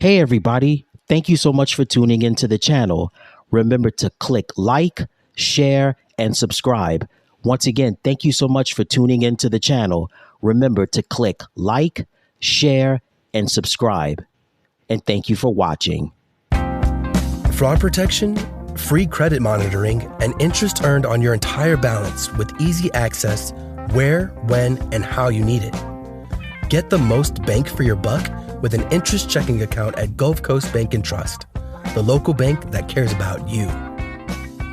Hey everybody, thank you so much for tuning into the channel. Remember to click like, share, and subscribe. Once again, thank you so much for tuning into the channel. Remember to click like, share, and subscribe. And thank you for watching. Fraud protection, free credit monitoring, and interest earned on your entire balance with easy access where, when, and how you need it. Get the most bank for your buck with an interest checking account at Gulf Coast Bank and Trust, the local bank that cares about you.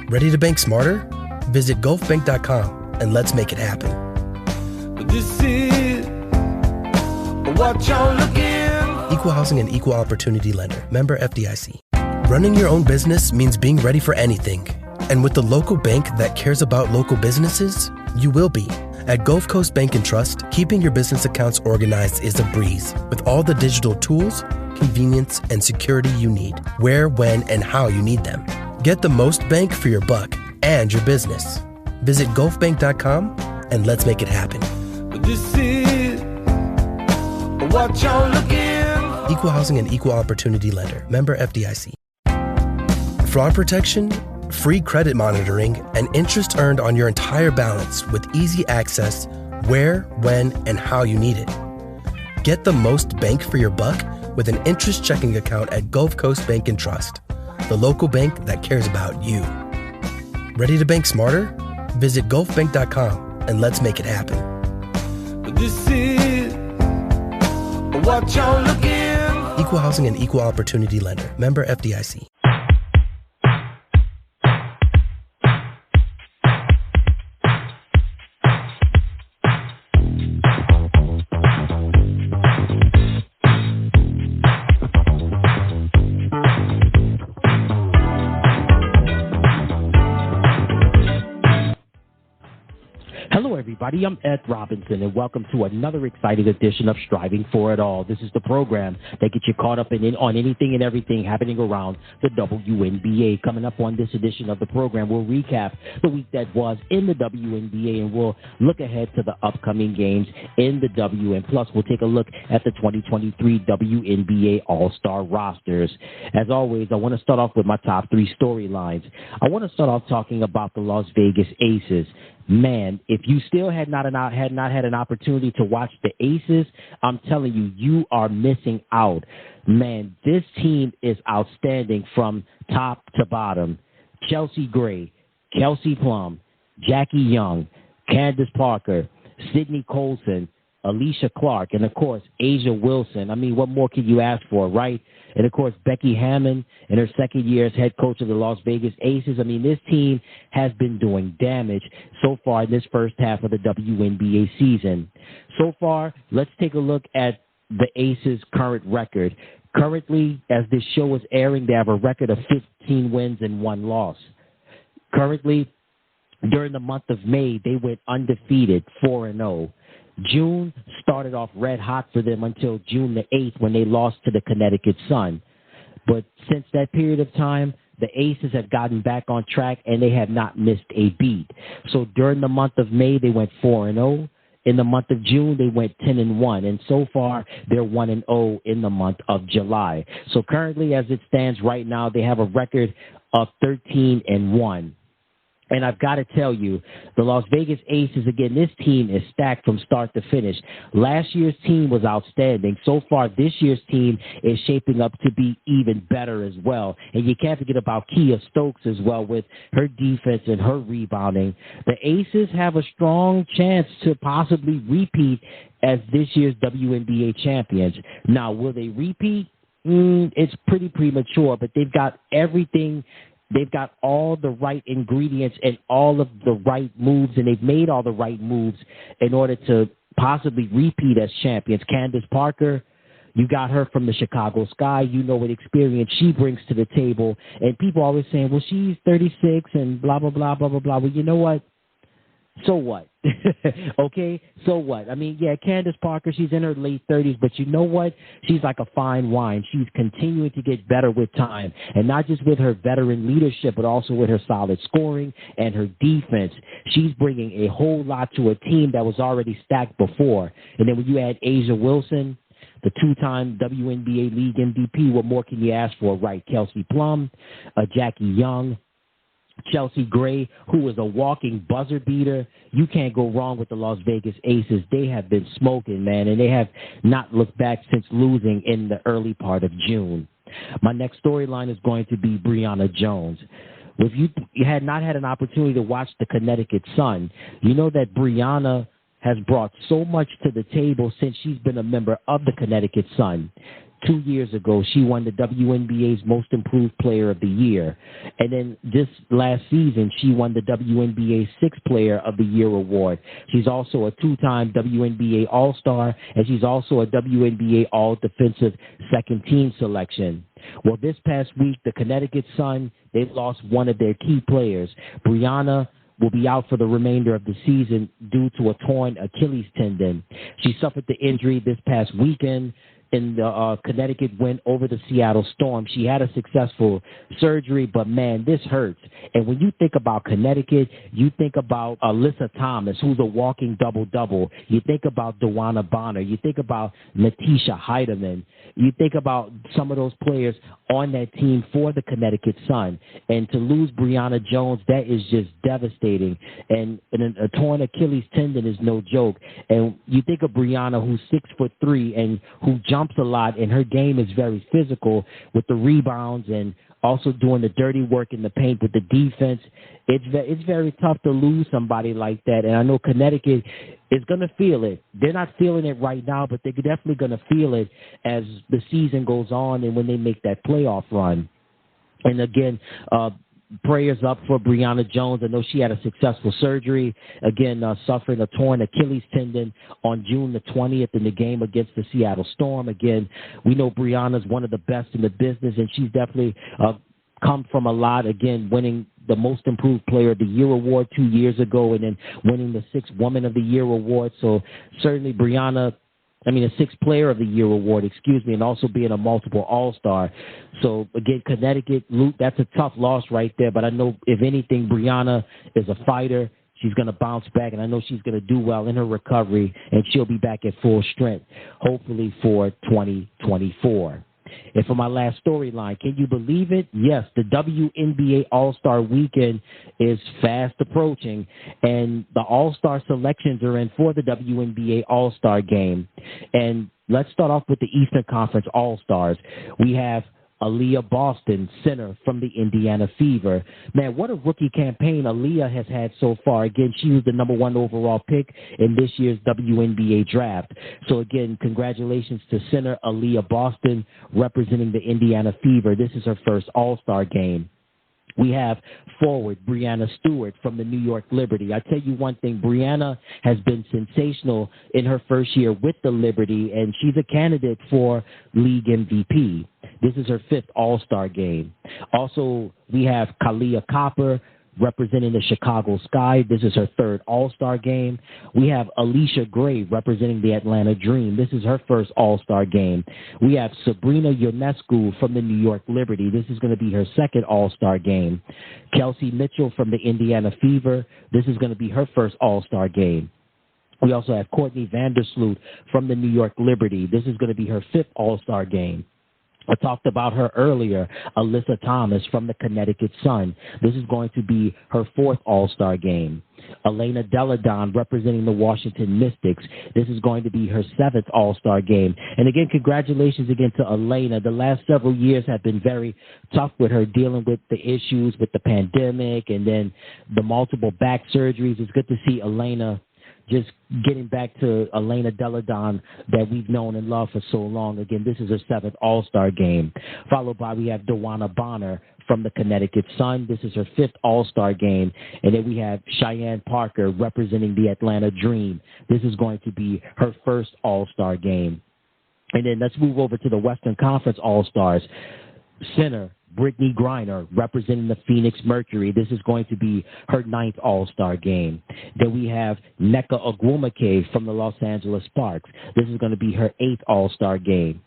Ready to bank smarter? Visit gulfbank.com and let's make it happen. This is what you're looking. Equal housing and equal opportunity lender. Member FDIC. Running your own business means being ready for anything. And with the local bank that cares about local businesses, you will be. At Gulf Coast Bank and Trust, keeping your business accounts organized is a breeze with all the digital tools, convenience, and security you need, where, when, and how you need them. Get the most bank for your buck and your business. Visit gulfbank.com and let's make it happen. This is what you're looking. Equal housing and equal opportunity lender. Member FDIC. Fraud protection, free credit monitoring, and interest earned on your entire balance with easy access where, when, and how you need it. Get the most bank for your buck with an interest checking account at Gulf Coast Bank and Trust, the local bank that cares about you. Ready to bank smarter? Visit gulfbank.com and let's make it happen. This is what you're looking. Equal housing and equal opportunity lender. Member FDIC. Hello, everybody. I'm Ed Robinson, and welcome to another exciting edition of Striving for It All. This is the program that gets you caught up on anything and everything happening around the WNBA. Coming up on this edition of the program, we'll recap the week that was in the WNBA, and we'll look ahead to the upcoming games in the WN. Plus, we'll take a look at the 2023 WNBA All-Star rosters. As always, I want to start off with my top three storylines. I want to start off talking about the Las Vegas Aces. Man, if you still had not had an opportunity to watch the Aces, I'm telling you, you are missing out. Man, this team is outstanding from top to bottom. Chelsea Gray, Kelsey Plum, Jackie Young, Candace Parker, Sydney Colson, Alicia Clark, and, of course, Asia Wilson. I mean, what more could you ask for, right? And, of course, Becky Hammond in her second year as head coach of the Las Vegas Aces. I mean, this team has been doing damage so far in this first half of the WNBA season. So far, let's take a look at the Aces' current record. Currently, as this show is airing, they have a record of 15 wins and 1 loss. Currently, during the month of May, they went undefeated, 4-0. June started off red hot for them until June the 8th when they lost to the Connecticut Sun. But since that period of time, the Aces have gotten back on track and they have not missed a beat. So during the month of May, they went 4-0. In the month of June, they went 10-1. And so far, they're 1-0 in the month of July. So currently, as it stands right now, they have a record of 13-1. And I've got to tell you, the Las Vegas Aces, again, this team is stacked from start to finish. Last year's team was outstanding. So far, this year's team is shaping up to be even better as well. And you can't forget about Kia Stokes as well with her defense and her rebounding. The Aces have a strong chance to possibly repeat as this year's WNBA champions. Now, will they repeat? It's pretty premature, but they've got everything. They've got all the right ingredients and all of the right moves, and they've made all the right moves in order to possibly repeat as champions. Candace Parker, you got her from the Chicago Sky. You know what experience she brings to the table. And people always saying, well, she's 36 and blah, blah, blah, blah, blah, blah. Well, you know what? So what? Okay, so what? I mean, yeah, Candace Parker, she's in her late 30s, but you know what? She's like a fine wine. She's continuing to get better with time, and not just with her veteran leadership, but also with her solid scoring and her defense. She's bringing a whole lot to a team that was already stacked before. And then when you add Asia Wilson, the two-time WNBA League MVP. What more can you ask for, right? Kelsey Plum, Jackie Young, Chelsea Gray, who is a walking buzzer beater. You can't go wrong with the Las Vegas Aces. They have been smoking, man, and they have not looked back since losing in the early part of June. My next storyline is going to be Brianna Jones. If you had not had an opportunity to watch the Connecticut Sun, you know that Brianna has brought so much to the table since she's been a member of the Connecticut Sun. 2 years ago, she won the WNBA's Most Improved Player of the Year. And then this last season, she won the WNBA Sixth Player of the Year award. She's also a two-time WNBA All-Star, and she's also a WNBA All-Defensive Second Team selection. Well, this past week, the Connecticut Sun, they lost one of their key players. Brianna will be out for the remainder of the season due to a torn Achilles tendon. She suffered the injury this past weekend in the Connecticut win over the Seattle Storm. She had a successful surgery, but, man, this hurts. And when you think about Connecticut, you think about Alyssa Thomas, who's a walking double-double. You think about DeWanna Bonner. You think about Natisha Heidemann. You think about some of those players on that team for the Connecticut Sun. And to lose Brianna Jones, that is just devastating. And a torn Achilles tendon is no joke. And you think of Brianna, who's 6'3" and who jumps a lot, and her game is very physical with the rebounds and also doing the dirty work in the paint with the defense. It's very tough to lose somebody like that, and I know Connecticut is going to feel it. They're not feeling it right now, but they're definitely going to feel it as the season goes on and when they make that playoff run. And again, prayers up for Brianna Jones. I know she had a successful surgery, again, suffering a torn Achilles tendon on June the 20th in the game against the Seattle Storm. Again, we know Brianna's one of the best in the business, and she's definitely come from a lot, again, winning the Most Improved Player of the Year award 2 years ago and then winning the Sixth Woman of the Year award. So certainly Brianna, a Sixth Player of the Year award, and also being a multiple All-Star. So, again, Connecticut, that's a tough loss right there. But I know, if anything, Brianna is a fighter. She's going to bounce back, and I know she's going to do well in her recovery, and she'll be back at full strength, hopefully for 2024. And for my last storyline, can you believe it? Yes, the WNBA All-Star weekend is fast approaching, and the All-Star selections are in for the WNBA All-Star game. And let's start off with the Eastern Conference All-Stars. We have Aaliyah Boston, center from the Indiana Fever. Man, what a rookie campaign Aaliyah has had so far. Again, she was the number 1 overall pick in this year's WNBA draft. So, again, congratulations to center Aaliyah Boston representing the Indiana Fever. This is her first All-Star game. We have forward Brianna Stewart from the New York Liberty. I tell you one thing, Brianna has been sensational in her first year with the Liberty, and she's a candidate for league MVP. This is her 5th All-Star game. Also, we have Kalia Copper representing the Chicago Sky. This is her 3rd All-Star game. We have Alicia Gray representing the Atlanta Dream. This is her 1st All-Star game. We have Sabrina Ionescu from the New York Liberty. This is going to be her 2nd All-Star game. Kelsey Mitchell from the Indiana Fever. This is going to be her 1st All-Star game. We also have Courtney Vandersloot from the New York Liberty. This is going to be her 5th All-Star game. I talked about her earlier, Alyssa Thomas from the Connecticut Sun. This is going to be her 4th All-Star game. Elena Deladon representing the Washington Mystics. This is going to be her 7th All-Star game. And again, congratulations again to Elena. The last several years have been very tough with her, dealing with the issues with the pandemic and then the multiple back surgeries. It's good to see Elena just getting back to Elena Deladon that we've known and loved for so long. Again, this is her 7th All-Star game. Followed by, we have DeWanna Bonner from the Connecticut Sun. This is her 5th All-Star game. And then we have Cheyenne Parker representing the Atlanta Dream. This is going to be her 1st All-Star game. And then let's move over to the Western Conference All-Stars. Center Brittany Griner representing the Phoenix Mercury. This is going to be her 9th All-Star game. Then we have Nneka Ogwumike from the Los Angeles Sparks. This is going to be her 8th All-Star game.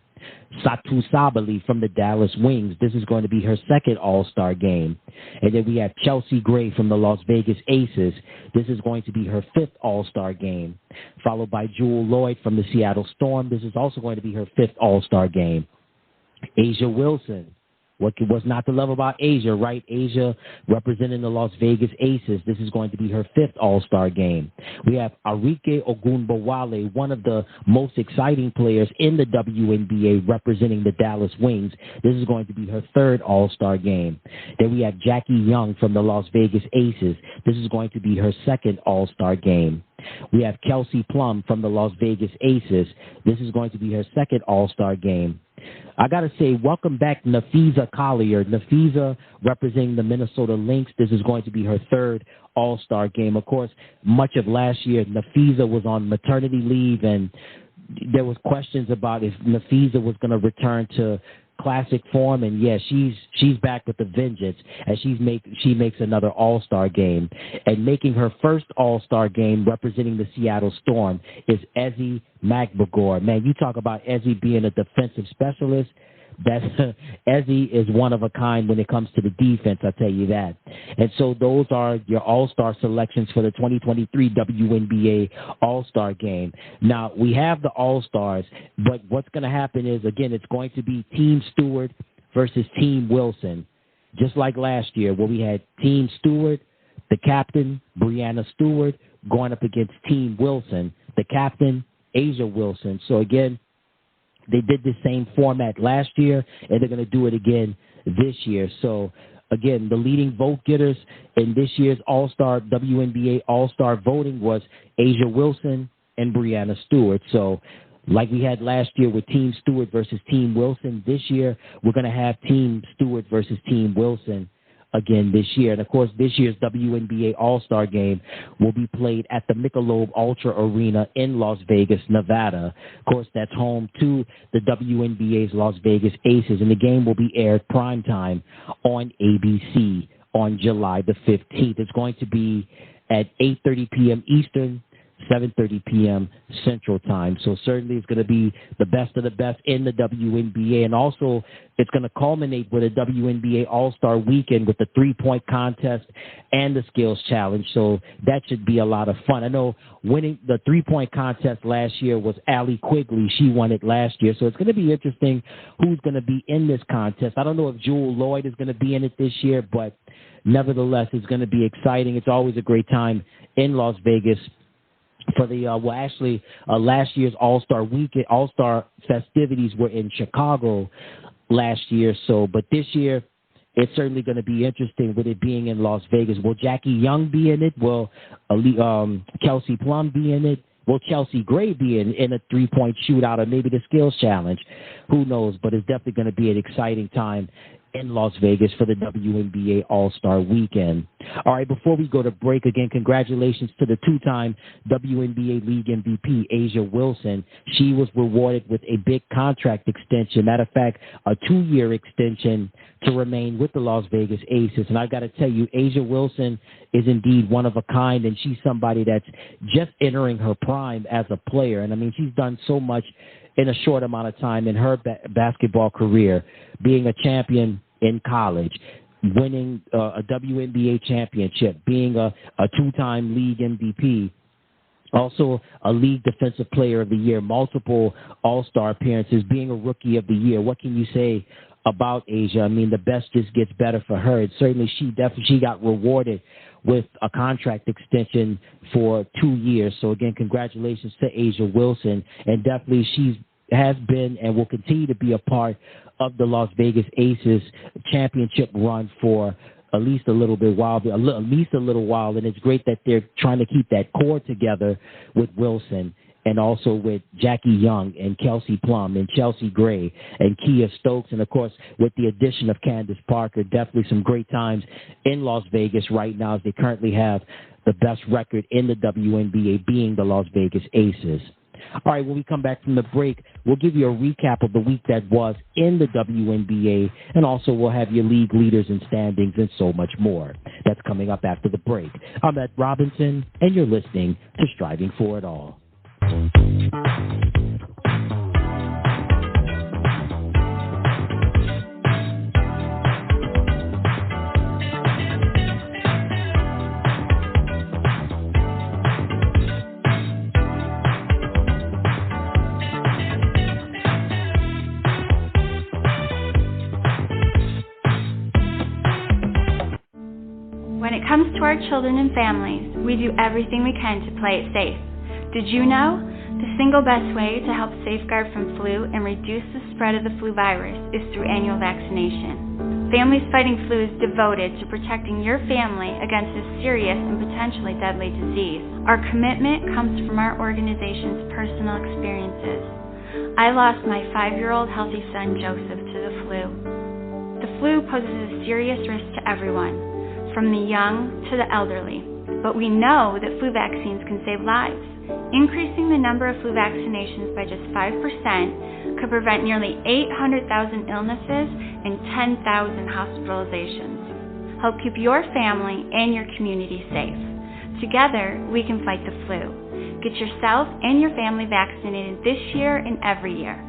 Satu Sabali from the Dallas Wings. This is going to be her second All-Star game. And then we have Chelsea Gray from the Las Vegas Aces. This is going to be her fifth All-Star game. Followed by Jewel Lloyd from the Seattle Storm. This is also going to be her fifth All-Star game. Asia Wilson. What's not to love about Asia, right? Asia representing the Las Vegas Aces. This is going to be her fifth All-Star game. We have Arike Ogunbowale, one of the most exciting players in the WNBA representing the Dallas Wings. This is going to be her third All-Star game. Then we have Jackie Young from the Las Vegas Aces. This is going to be her second All-Star game. We have Kelsey Plum from the Las Vegas Aces. This is going to be her second All-Star game. I got to say, welcome back Nafisa Collier. Nafisa representing the Minnesota Lynx. This is going to be her third All-Star game. Of course, much of last year, Nafisa was on maternity leave, and there was questions about if Nafisa was going to return to classic form, and yeah, she's back with the vengeance as she makes another All-Star game. And making her first All-Star game representing the Seattle Storm is Ezzy Magbagor. Man, you talk about Ezzy being a defensive specialist. Ezzy is one of a kind when it comes to the defense, I'll tell you that. And so those are your All-Star selections for the 2023 WNBA All-Star game. Now, we have the All-Stars, but what's going to happen is, again, it's going to be Team Stewart versus Team Wilson, just like last year where we had Team Stewart, the captain, Brianna Stewart, going up against Team Wilson, the captain, Asia Wilson. So, again, they did the same format last year, and they're going to do it again this year. So, again, the leading vote getters in this year's All-Star, WNBA All-Star voting was Asia Wilson and Brianna Stewart. So, like we had last year with Team Stewart versus Team Wilson, this year we're going to have Team Stewart versus Team Wilson again this year. And, of course, this year's WNBA All-Star game will be played at the Michelob Ultra Arena in Las Vegas, Nevada. Of course, that's home to the WNBA's Las Vegas Aces, and the game will be aired primetime on ABC on July the 15th. It's going to be at 8:30 p.m. Eastern, 7:30 p.m. Central Time. So certainly it's going to be the best of the best in the WNBA. And also it's going to culminate with a WNBA All-Star weekend with the three-point contest and the skills challenge. So that should be a lot of fun. I know winning the three-point contest last year was Allie Quigley. She won it last year. So it's going to be interesting who's going to be in this contest. I don't know if Jewel Lloyd is going to be in it this year, but nevertheless, it's going to be exciting. It's always a great time in Las Vegas for the last year's All-Star weekend. All-Star festivities were in Chicago last year. So, but this year, it's certainly going to be interesting with it being in Las Vegas. Will Jackie Young be in it? Will Kelsey Plum be in it? Will Chelsea Gray be in a three-point shootout or maybe the skills challenge? Who knows? But it's definitely going to be an exciting time in Las Vegas for the WNBA All-Star Weekend. All right, before we go to break, again, congratulations to the two-time WNBA League MVP, Asia Wilson. She was rewarded with a big contract extension. Matter of fact, a 2-year extension to remain with the Las Vegas Aces. And I got to tell you, Asia Wilson is indeed one of a kind, and she's somebody that's just entering her prime as a player. And, I mean, she's done so much in a short amount of time in her basketball career, being a champion in college, winning a WNBA championship, being a two-time league MVP, also a league defensive player of the year, multiple All-Star appearances, being a rookie of the year. What can you say about Asia? I mean, the best just gets better for her. And certainly she got rewarded with a contract extension for 2 years. So, again, congratulations to Asia Wilson. And definitely she has been and will continue to be a part of the Las Vegas Aces championship run for at least a little while. And it's great that they're trying to keep that core together with Wilson and also with Jackie Young and Kelsey Plum and Chelsea Gray and Kia Stokes. And, of course, with the addition of Candace Parker, definitely some great times in Las Vegas right now as they currently have the best record in the WNBA, being the Las Vegas Aces. All right, when we come back from the break, we'll give you a recap of the week that was in the WNBA, and also we'll have your league leaders and standings and so much more. That's coming up after the break. I'm Ed Robinson, and you're listening to Striving for It All. When it comes to our children and families, we do everything we can to play it safe. Did you know? The single best way to help safeguard from flu and reduce the spread of the flu virus is through annual vaccination. Families Fighting Flu is devoted to protecting your family against this serious and potentially deadly disease. Our commitment comes from our organization's personal experiences. I lost my 5-year-old healthy son, Joseph, to the flu. The flu poses a serious risk to everyone, from the young to the elderly. But we know that flu vaccines can save lives. Increasing the number of flu vaccinations by just 5% could prevent nearly 800,000 illnesses and 10,000 hospitalizations. Help keep your family and your community safe. Together, we can fight the flu. Get yourself and your family vaccinated this year and every year.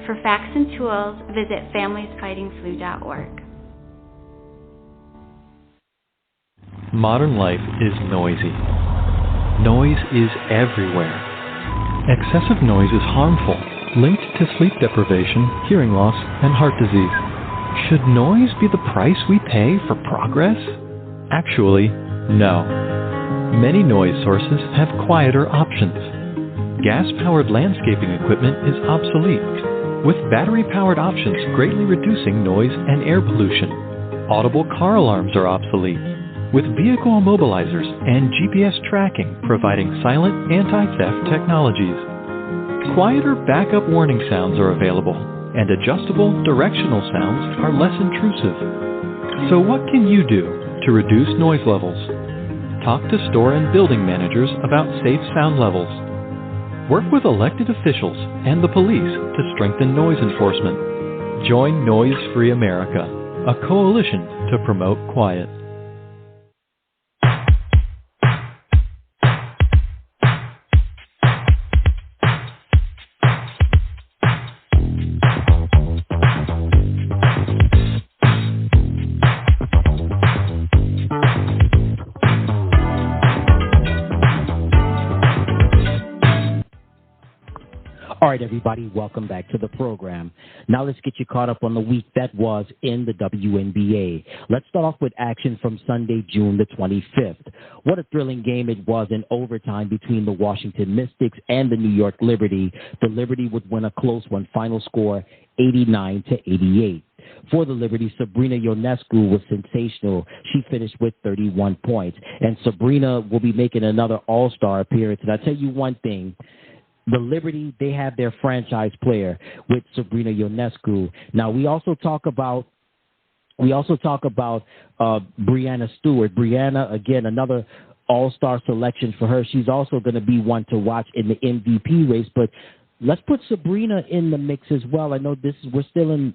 For facts and tools, visit familiesfightingflu.org. Modern life is noisy. Noise is everywhere. Excessive noise is harmful, linked to sleep deprivation, hearing loss, and heart disease. Should noise be the price we pay for progress? Actually, no. Many noise sources have quieter options. Gas-powered landscaping equipment is obsolete, with battery-powered options greatly reducing noise and air pollution. Audible car alarms are obsolete, with vehicle immobilizers and GPS tracking providing silent anti-theft technologies. Quieter backup warning sounds are available, and adjustable directional sounds are less intrusive. So what can you do to reduce noise levels? Talk to store and building managers about safe sound levels. Work with elected officials and the police to strengthen noise enforcement. Join Noise Free America, a coalition to promote quiet. All right, everybody, welcome back to the program. Now let's get you caught up on the week that was in the WNBA. Let's start off with action from Sunday, June the 25th. What a thrilling game it was in overtime between the Washington Mystics and the New York Liberty. The Liberty would win a close one, final score 89-88. For the Liberty, Sabrina Ionescu was sensational. She finished with 31 points. And Sabrina will be making another All-Star appearance. And I'll tell you one thing. The Liberty, they have their franchise player with Sabrina Ionescu. Now, we also talk about Breanna Stewart. Breanna, again, another All-Star selection for her. She's also going to be one to watch in the MVP race. But let's put Sabrina in the mix as well. I know we're still in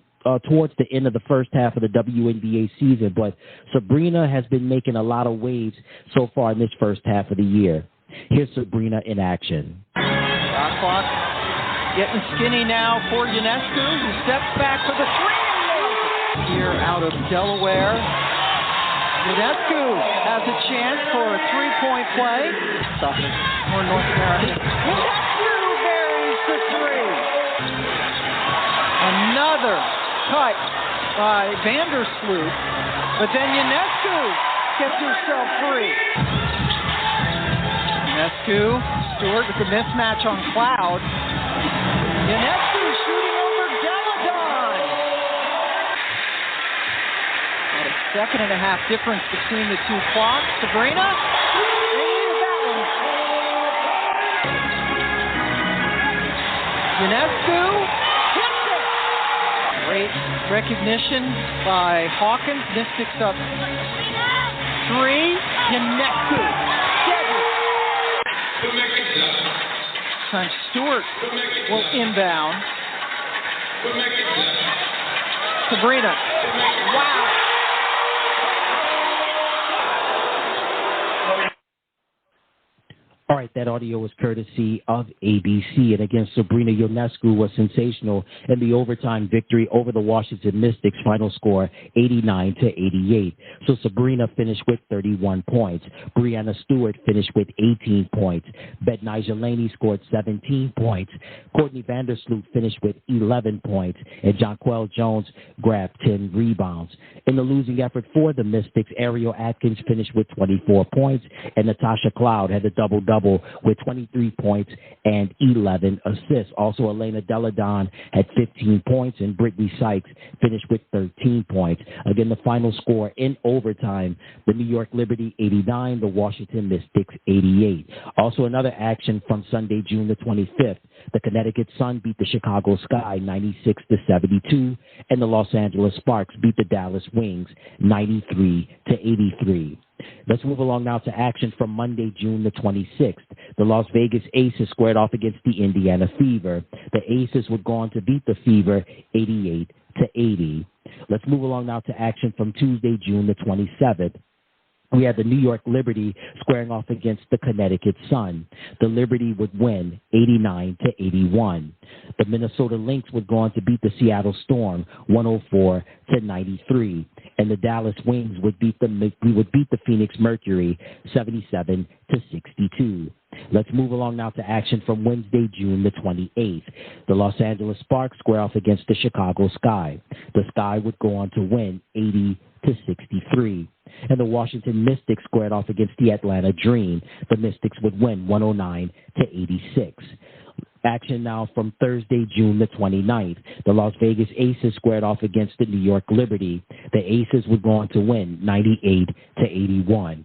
towards the end of the first half of the WNBA season, but Sabrina has been making a lot of waves so far in this first half of the year. Here's Sabrina in action. Shot clock getting skinny now for Ionescu, who steps back for the three. Here out of Delaware. Ionescu has a chance for a three-point play. Something more North American. Ionescu buries the three. Another cut by Vandersloot, but then Ionescu gets herself free. Ionescu. Stewart with the mismatch on Cloud. Ionescu shooting over Deladon. About a second and a half difference between the two clocks. Sabrina, they needed that one. Ionescu hits it. Great recognition by Hawkins. Mystics up 3. Ionescu. Time Stewart will inbound. Sabrina. Wow. All All right, that audio was courtesy of ABC. And again, Sabrina Ionescu was sensational in the overtime victory over the Washington Mystics, final score 89-88. So Sabrina finished with 31 points. Brianna Stewart finished with 18 points. Bednijah Laney scored 17 points. Courtney Vandersloot finished with 11 points. And Jonquel Jones grabbed 10 rebounds. In the losing effort for the Mystics, Ariel Atkins finished with 24 points. And Natasha Cloud had a double-double with 23 points and 11 assists. Also, Elena Deladon had 15 points, and Brittany Sykes finished with 13 points. Again, the final score in overtime, the New York Liberty 89, the Washington Mystics 88. Also, another action from Sunday, June the 25th. The Connecticut Sun beat the Chicago Sky 96-72, and the Los Angeles Sparks beat the Dallas Wings 93-83. Let's move along now to action from Monday, June the 26th. The Las Vegas Aces squared off against the Indiana Fever. The Aces would go on to beat the Fever 88-80. Let's move along now to action from Tuesday, June the 27th. We had the New York Liberty squaring off against the Connecticut Sun. The Liberty would win 89-81. The Minnesota Lynx would go on to beat the Seattle Storm 104-93. And the Dallas Wings would beat the Phoenix Mercury 77-62. Let's move along now to action from Wednesday, June the 28th. The Los Angeles Sparks square off against the Chicago Sky. The Sky would go on to win 80-63. And the Washington Mystics squared off against the Atlanta Dream. The Mystics would win 109-86. Action now from Thursday, June the 29th. The Las Vegas Aces squared off against the New York Liberty. The Aces would go on to win 98-81.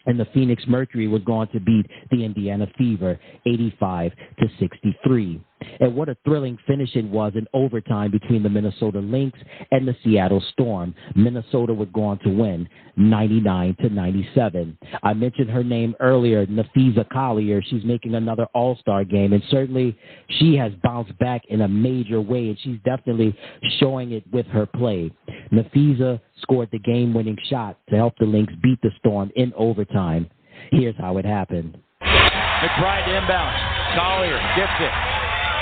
And the Phoenix Mercury would go on to beat the Indiana Fever 85-63. And what a thrilling finish it was in overtime between the Minnesota Lynx and the Seattle Storm. Minnesota would go on to win 99-97. I mentioned her name earlier, Napheesa Collier. She's making another All-Star game, and certainly she has bounced back in a major way, and she's definitely showing it with her play. Napheesa scored the game-winning shot to help the Lynx beat the Storm in overtime. Here's how it happened. McBride inbounds. Collier gets it.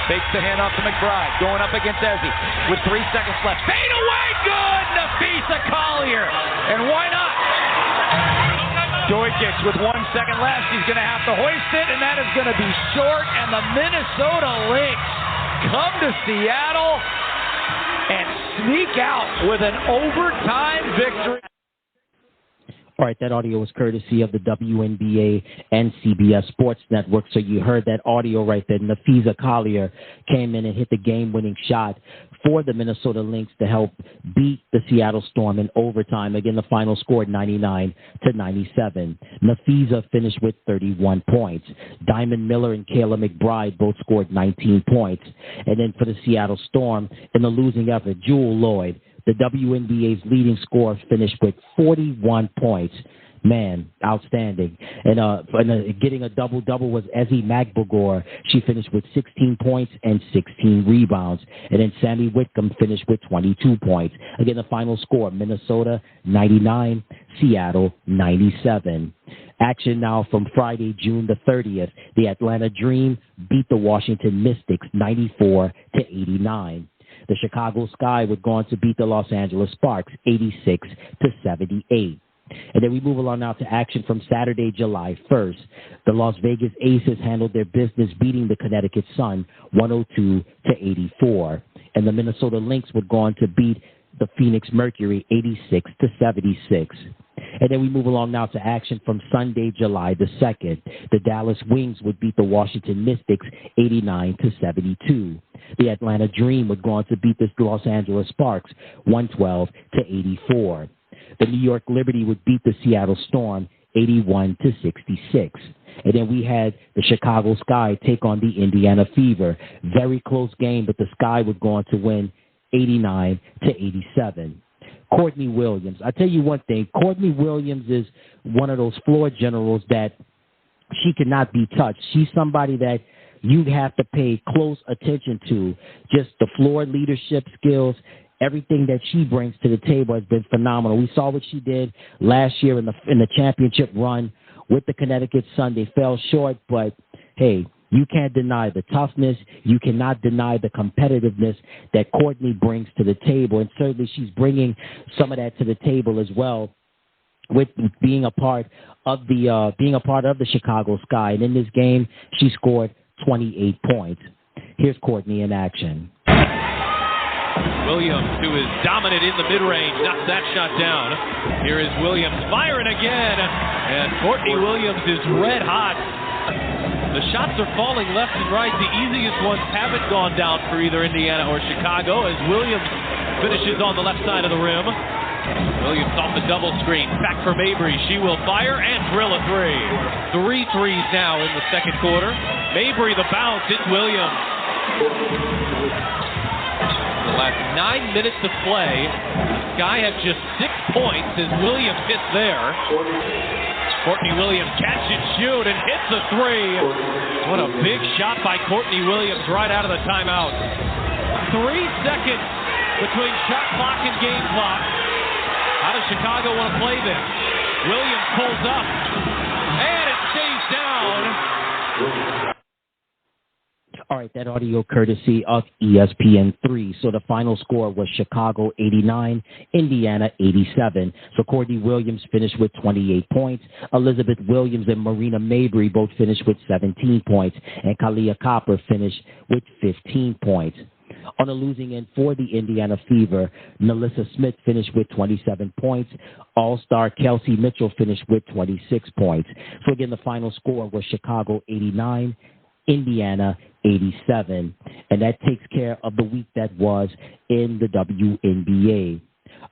Fakes the handoff to McBride. Going up against Ezzy with 3 seconds left. Fade away. Good. Napheesa Collier. And why not? Dojkic with 1 second left. He's going to have to hoist it, and that is going to be short. And the Minnesota Lynx come to Seattle and sneak out with an overtime victory. All right, that audio was courtesy of the WNBA and CBS Sports Network. So you heard that audio right there. Napheesa Collier came in and hit the game-winning shot for the Minnesota Lynx to help beat the Seattle Storm in overtime. Again, the final scored 99-97. Napheesa finished with 31 points. Diamond Miller and Kayla McBride both scored 19 points. And then for the Seattle Storm, in the losing effort, Jewel Lloyd, the WNBA's leading scorer, finished with 41 points. Man, outstanding. And getting a double-double was Ezzy Magbogor. She finished with 16 points and 16 rebounds. And then Sammy Whitcomb finished with 22 points. Again, the final score, Minnesota 99, Seattle 97. Action now from Friday, June the 30th. The Atlanta Dream beat the Washington Mystics 94-89. The Chicago Sky would go on to beat the Los Angeles Sparks 86-78. And then we move along now to action from Saturday, July 1st. The Las Vegas Aces handled their business, beating the Connecticut Sun 102-84. And the Minnesota Lynx would go on to beat the Phoenix Mercury 86-76. And then we move along now to action from Sunday, July the 2nd. The Dallas Wings would beat the Washington Mystics 89-72. The Atlanta Dream would go on to beat the Los Angeles Sparks 112-84. The New York Liberty would beat the Seattle Storm 81-66. And then we had the Chicago Sky take on the Indiana Fever. Very close game, but the Sky would go on to win 89-87. Courtney Williams. I tell you one thing, Courtney Williams is one of those floor generals that she cannot be touched. She's somebody that you have to pay close attention to. Just the floor leadership skills, everything that she brings to the table has been phenomenal. We saw what she did last year in the championship run with the Connecticut Sun. They fell short, but hey, you can't deny the toughness. You cannot deny the competitiveness that Courtney brings to the table, and certainly she's bringing some of that to the table as well, with being a part of the Chicago Sky. And in this game, she scored 28 points. Here's Courtney in action. Williams, who is dominant in the mid-range, knocks that shot down. Here is Williams firing again, and Courtney Williams is red hot. The shots are falling left and right. The easiest ones haven't gone down for either Indiana or Chicago as Williams finishes on the left side of the rim. Williams off the double screen. Back for Mabry. She will fire and drill a three. 3 threes now in the second quarter. Mabry the bounce. It's Williams. The last 9 minutes of play, Sky have just 6 points as Williams hits there. Courtney Williams catch and shoot and hits a three. What a big shot by Courtney Williams right out of the timeout. 3 seconds between shot clock and game clock. How does Chicago want to play this? Williams pulls up, and it stays down. All right, that audio courtesy of ESPN3. So the final score was Chicago 89, Indiana 87. So Courtney Williams finished with 28 points. Elizabeth Williams and Marina Mabry both finished with 17 points. And Kalia Copper finished with 15 points. On the losing end for the Indiana Fever, Melissa Smith finished with 27 points. All-Star Kelsey Mitchell finished with 26 points. So again, the final score was Chicago 89, Indiana 87. And that takes care of the week that was in the WNBA.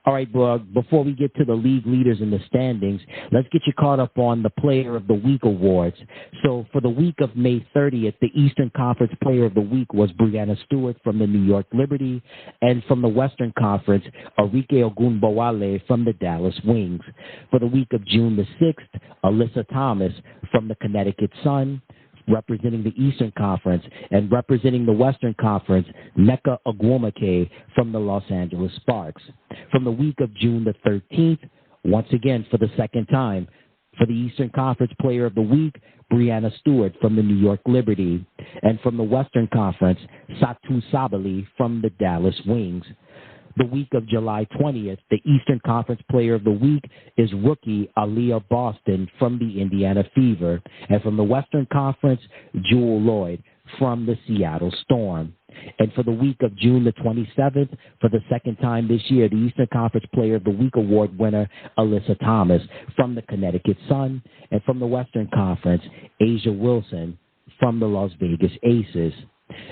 All right, before we get to the league leaders in the standings, let's get you caught up on the Player of the Week awards. So for the week of May 30th, the Eastern Conference Player of the Week was Brianna Stewart from the New York Liberty, and from the Western Conference, Arike Ogunbowale from the Dallas Wings. For the week of June the 6th, Alyssa Thomas from the Connecticut Sun, representing the Eastern Conference, and representing the Western Conference, Nneka Ogwumike from the Los Angeles Sparks. From the week of June the 13th, once again for the second time, for the Eastern Conference Player of the Week, Brianna Stewart from the New York Liberty, and from the Western Conference, Satu Sabali from the Dallas Wings. The week of July 20th, the Eastern Conference Player of the Week is rookie Aaliyah Boston from the Indiana Fever. And from the Western Conference, Jewel Lloyd from the Seattle Storm. And for the week of June the 27th, for the second time this year, the Eastern Conference Player of the Week award winner, Alyssa Thomas from the Connecticut Sun. And from the Western Conference, Asia Wilson from the Las Vegas Aces.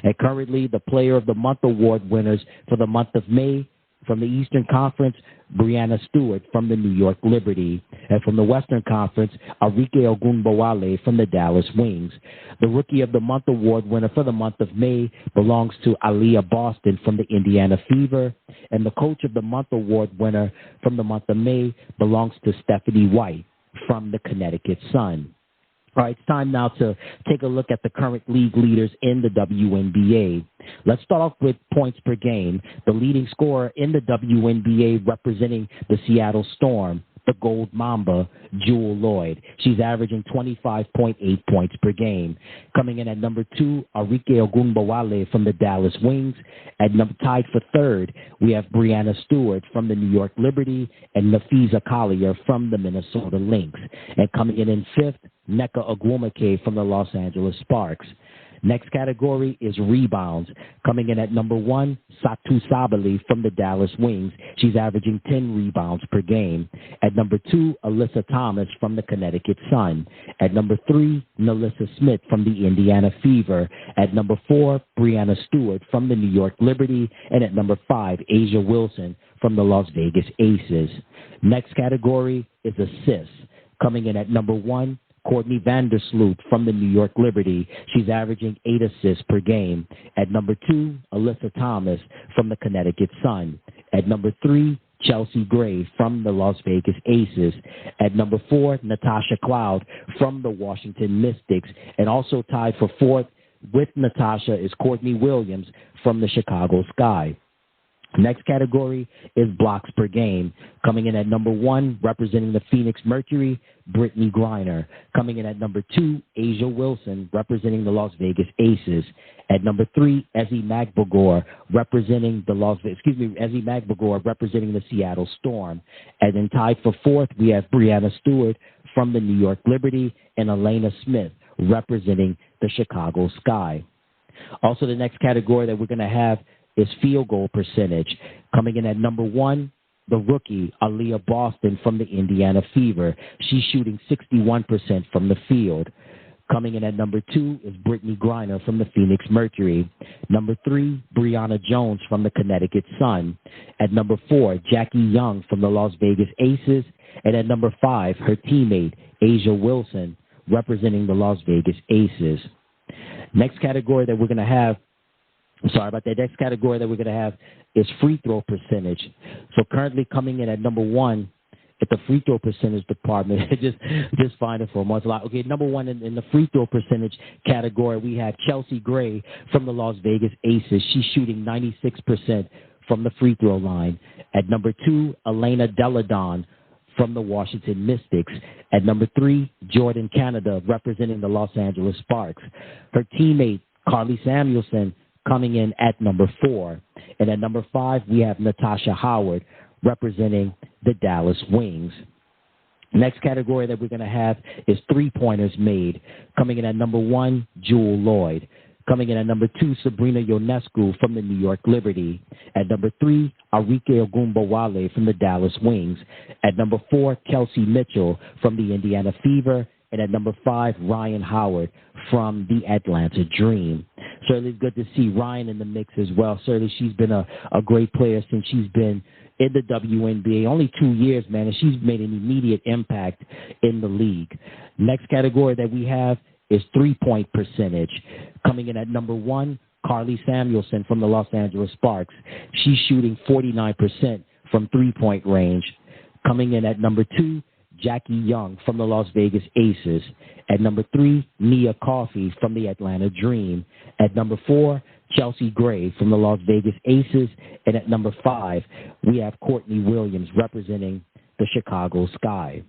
And currently, the Player of the Month award winners for the month of May, from the Eastern Conference, Brianna Stewart from the New York Liberty. And from the Western Conference, Arike Ogunbowale from the Dallas Wings. The Rookie of the Month award winner for the month of May belongs to Aaliyah Boston from the Indiana Fever. And the Coach of the Month award winner from the month of May belongs to Stephanie White from the Connecticut Sun. All right, it's time now to take a look at the current league leaders in the WNBA. Let's start off with points per game. The leading scorer in the WNBA representing the Seattle Storm, the Gold Mamba, Jewel Lloyd. She's averaging 25.8 points per game. Coming in at number 2, Arike Ogunbowale from the Dallas Wings. Tied for third, we have Brianna Stewart from the New York Liberty and Nafisa Collier from the Minnesota Lynx. And coming in fifth, Nneka Ogwumike from the Los Angeles Sparks. Next category is rebounds. Coming in at number 1, Satu Sabali from the Dallas Wings. She's averaging 10 rebounds per game. At number 2, Alyssa Thomas from the Connecticut Sun. At number 3, Melissa Smith from the Indiana Fever. At number 4, Brianna Stewart from the New York Liberty. And at number 5, Asia Wilson from the Las Vegas Aces. Next category is assists. Coming in at number 1, Courtney Vandersloot from the New York Liberty. She's averaging 8 assists per game. At number 2, Alyssa Thomas from the Connecticut Sun. At number 3, Chelsea Gray from the Las Vegas Aces. At number 4, Natasha Cloud from the Washington Mystics. And also tied for 4th with Natasha is Courtney Williams from the Chicago Sky. Next category is blocks per game. Coming in at number 1, representing the Phoenix Mercury, Brittany Griner. Coming in at number 2, Asia Wilson, representing the Las Vegas Aces. At number 3, Ezi Magbagor, representing the Seattle Storm. And then tied for 4th, we have Brianna Stewart from the New York Liberty and Elena Smith, representing the Chicago Sky. Also, the next category that we're going to have is field goal percentage. Coming in at number 1, the rookie, Aaliyah Boston from the Indiana Fever. She's shooting 61% from the field. Coming in at number 2 is Brittany Griner from the Phoenix Mercury. Number 3, Brianna Jones from the Connecticut Sun. At number 4, Jackie Young from the Las Vegas Aces. And at number 5, her teammate, Asia Wilson, representing the Las Vegas Aces. Next category that we're going to have Next category that we're going to have is free throw percentage. So currently coming in at number 1 at the free throw percentage department, just find it for a month. Okay, number 1 in the free throw percentage category, we have Chelsea Gray from the Las Vegas Aces. She's shooting 96% from the free throw line. At number 2, Elena Deladon from the Washington Mystics. At number 3, Jordan Canada, representing the Los Angeles Sparks. Her teammate, Carly Samuelson, coming in at number 4. And at number 5, we have Natasha Howard, representing the Dallas Wings. Next category that we're going to have is three-pointers made. Coming in at number 1, Jewel Lloyd. Coming in at number 2, Sabrina Ionescu from the New York Liberty. At number 3, Arike Ogunbowale from the Dallas Wings. At number 4, Kelsey Mitchell from the Indiana Fever. And at number 5, Ryan Howard from the Atlanta Dream. Certainly good to see Ryan in the mix as well. Certainly she's been a great player since she's been in the WNBA. Only 2 years, man, and she's made an immediate impact in the league. Next category that we have is three-point percentage. Coming in at number 1, Carly Samuelson from the Los Angeles Sparks. She's shooting 49% from three-point range. Coming in at number 2, Jackie Young from the Las Vegas Aces. At number 3, Nia Coffey from the Atlanta Dream. At number 4, Chelsea Gray from the Las Vegas Aces. And at number 5, we have Courtney Williams representing the Chicago Sky.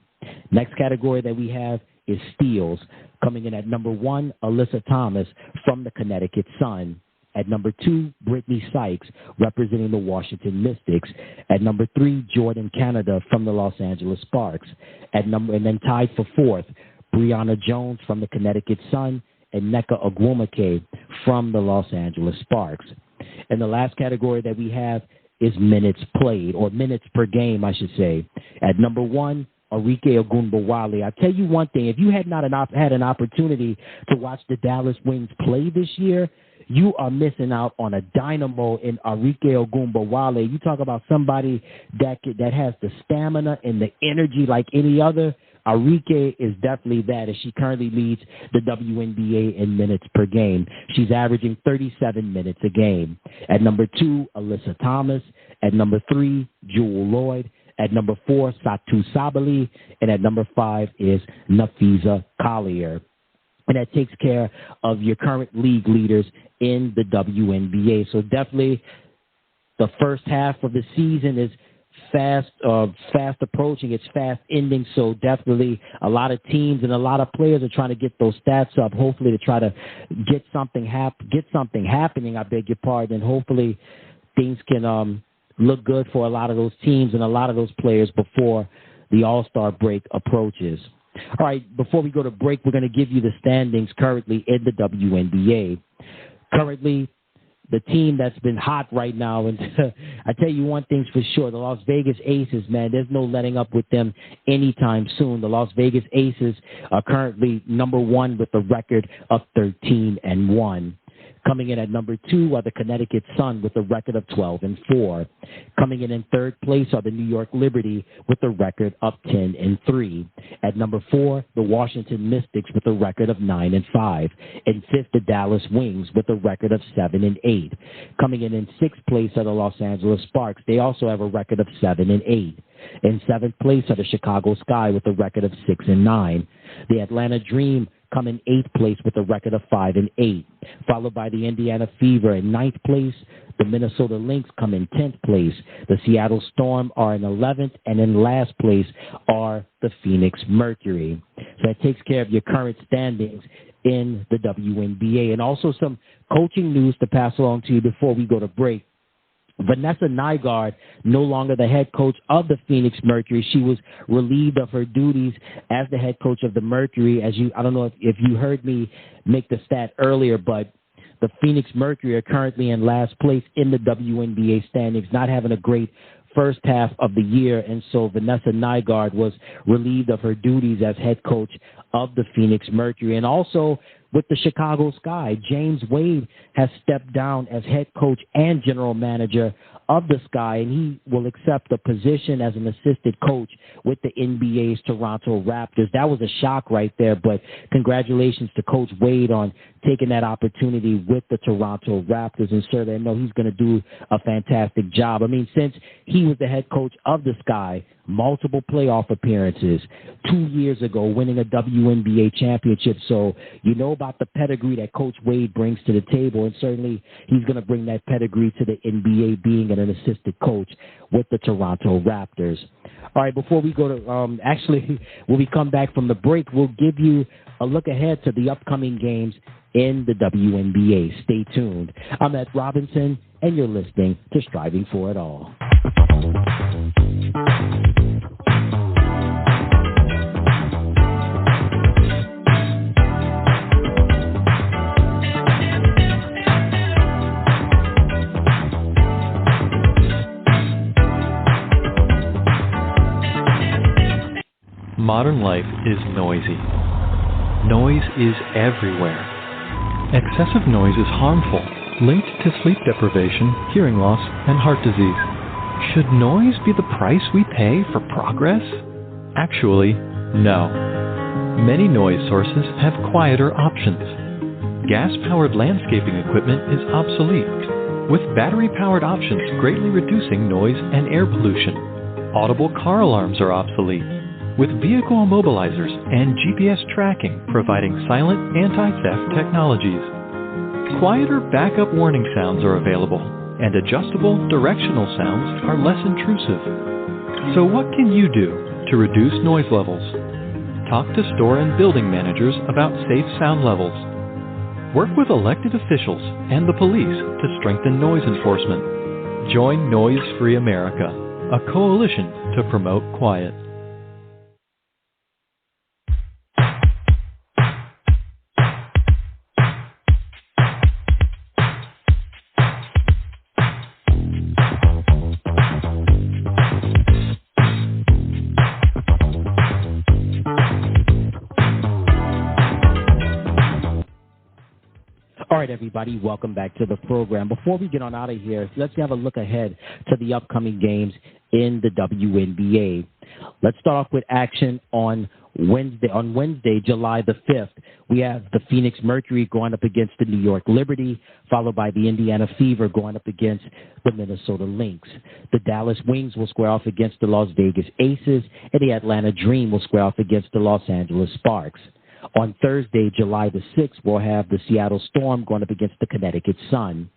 Next category that we have is steals. Coming in at number 1, Alyssa Thomas from the Connecticut Sun. At number 2, Brittany Sykes, representing the Washington Mystics. At number 3, Jordan Canada from the Los Angeles Sparks. And then tied for 4th, Brianna Jones from the Connecticut Sun and Nneka Ogwumike from the Los Angeles Sparks. And the last category that we have is minutes played, or minutes per game, I should say. At number 1, Arike Ogunbowale. I tell you one thing, if you had not had an opportunity to watch the Dallas Wings play this year, you are missing out on a dynamo in Arike Ogunbowale. You talk about somebody that has the stamina and the energy like any other. Arike is definitely that, as she currently leads the WNBA in minutes per game. She's averaging 37 minutes a game. At number 2, Alyssa Thomas. At number 3, Jewel Lloyd. At number 4, Satu Sabali. And at number 5 is Nafiza Collier. And that takes care of your current league leaders in the WNBA. So definitely the first half of the season is fast approaching. It's fast ending. So definitely a lot of teams and a lot of players are trying to get those stats up, hopefully to try to get something happening, I beg your pardon. And hopefully things can look good for a lot of those teams and a lot of those players before the All-Star break approaches. All right, before we go to break, we're going to give you the standings currently in the WNBA. Currently, the team that's been hot right now, and I tell you one thing's for sure, the Las Vegas Aces, man, there's no letting up with them anytime soon. The Las Vegas Aces are currently number 1 with a record of 13-1. Coming in at number 2 are the Connecticut Sun with a record of 12-4. Coming in third place are the New York Liberty with a record of 10-3. At number 4, the Washington Mystics with a record of 9-5. In 5th, the Dallas Wings with a record of 7-8. Coming in 6th place are the Los Angeles Sparks. They also have a record of 7-8. In 7th place are the Chicago Sky with a record of 6-9. The Atlanta Dream come in 8th place with a record of 5-8, followed by the Indiana Fever in 9th place. The Minnesota Lynx come in 10th place. The Seattle Storm are in 11th, and in last place are the Phoenix Mercury. So that takes care of your current standings in the WNBA. And also some coaching news to pass along to you before we go to break. Vanessa Nygaard, no longer the head coach of the Phoenix Mercury. She was relieved of her duties as the head coach of the Mercury. I don't know if you heard me make the stat earlier, but the Phoenix Mercury are currently in last place in the WNBA standings, not having a great first half of the year. And so Vanessa Nygaard was relieved of her duties as head coach of the Phoenix Mercury. And also with the Chicago Sky, James Wade has stepped down as head coach and general manager of the Sky, and he will accept a position as an assistant coach with the NBA's Toronto Raptors. That was a shock right there, but congratulations to Coach Wade on taking that opportunity with the Toronto Raptors, and certainly I know he's going to do a fantastic job. I mean, since he was the head coach of the Sky, multiple playoff appearances, 2 years ago winning a WNBA championship, so you know about the pedigree that Coach Wade brings to the table, and certainly he's going to bring that pedigree to the NBA, being an assistant coach with the Toronto Raptors. All right, before we go to, when we come back from the break, we'll give you a look ahead to the upcoming games in the WNBA. Stay tuned. I'm Ed Robinson, and you're listening to Striving for It All. Modern life is noisy. Noise is everywhere. Excessive noise is harmful, linked to sleep deprivation, hearing loss, and heart disease. Should noise be the price we pay for progress? Actually, no. Many noise sources have quieter options. Gas-powered landscaping equipment is obsolete, with battery-powered options greatly reducing noise and air pollution. Audible car alarms are obsolete, with vehicle immobilizers and GPS tracking providing silent anti-theft technologies. Quieter backup warning sounds are available, and adjustable directional sounds are less intrusive. So what can you do to reduce noise levels? Talk to store and building managers about safe sound levels. Work with elected officials and the police to strengthen noise enforcement. Join Noise Free America, a coalition to promote quiet. All right, everybody, welcome back to the program. Before we get on out of here, let's have a look ahead to the upcoming games in the WNBA. Let's start off with action on Wednesday. On Wednesday, July the 5th, we have the Phoenix Mercury going up against the New York Liberty, followed by the Indiana Fever going up against the Minnesota Lynx. The Dallas Wings will square off against the Las Vegas Aces, and the Atlanta Dream will square off against the Los Angeles Sparks. On Thursday, July the 6th, we'll have the Seattle Storm going up against the Connecticut Sun.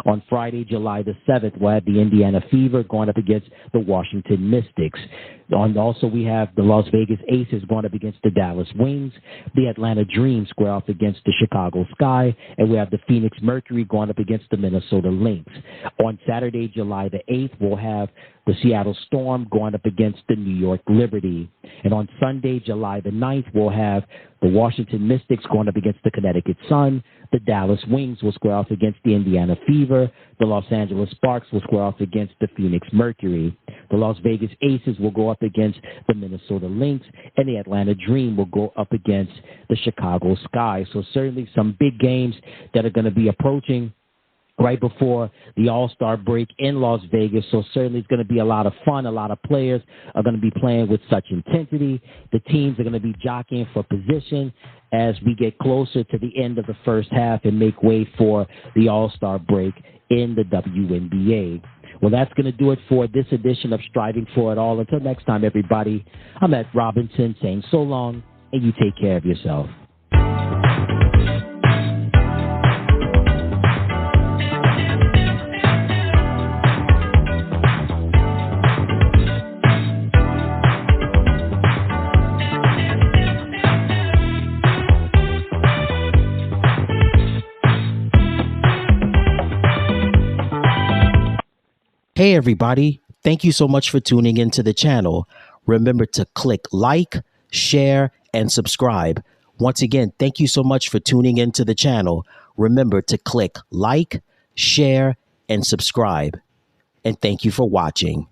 On Friday, July the 7th, we'll have the Indiana Fever going up against the Washington Mystics. Also, we have the Las Vegas Aces going up against the Dallas Wings. The Atlanta Dream square off against the Chicago Sky. And we have the Phoenix Mercury going up against the Minnesota Lynx. On Saturday, July the 8th, we'll have the Seattle Storm going up against the New York Liberty. And on Sunday, July the 9th, we'll have the Washington Mystics going up against the Connecticut Sun. The Dallas Wings will square off against the Indiana Fever. The Los Angeles Sparks will square off against the Phoenix Mercury. The Las Vegas Aces will go up against the Minnesota Lynx. And the Atlanta Dream will go up against the Chicago Sky. So certainly some big games that are going to be approaching right before the All-Star break in Las Vegas. So certainly it's going to be a lot of fun. A lot of players are going to be playing with such intensity. The teams are going to be jockeying for position as we get closer to the end of the first half and make way for the All-Star break in the WNBA. Well, that's going to do it for this edition of Striving for It All. Until next time, everybody, I'm Ed Robinson saying so long, and you take care of yourself. Hey, everybody. Thank you so much for tuning into the channel. Remember to click like, share, and subscribe. Once again, thank you so much for tuning into the channel. Remember to click like, share, and subscribe. And thank you for watching.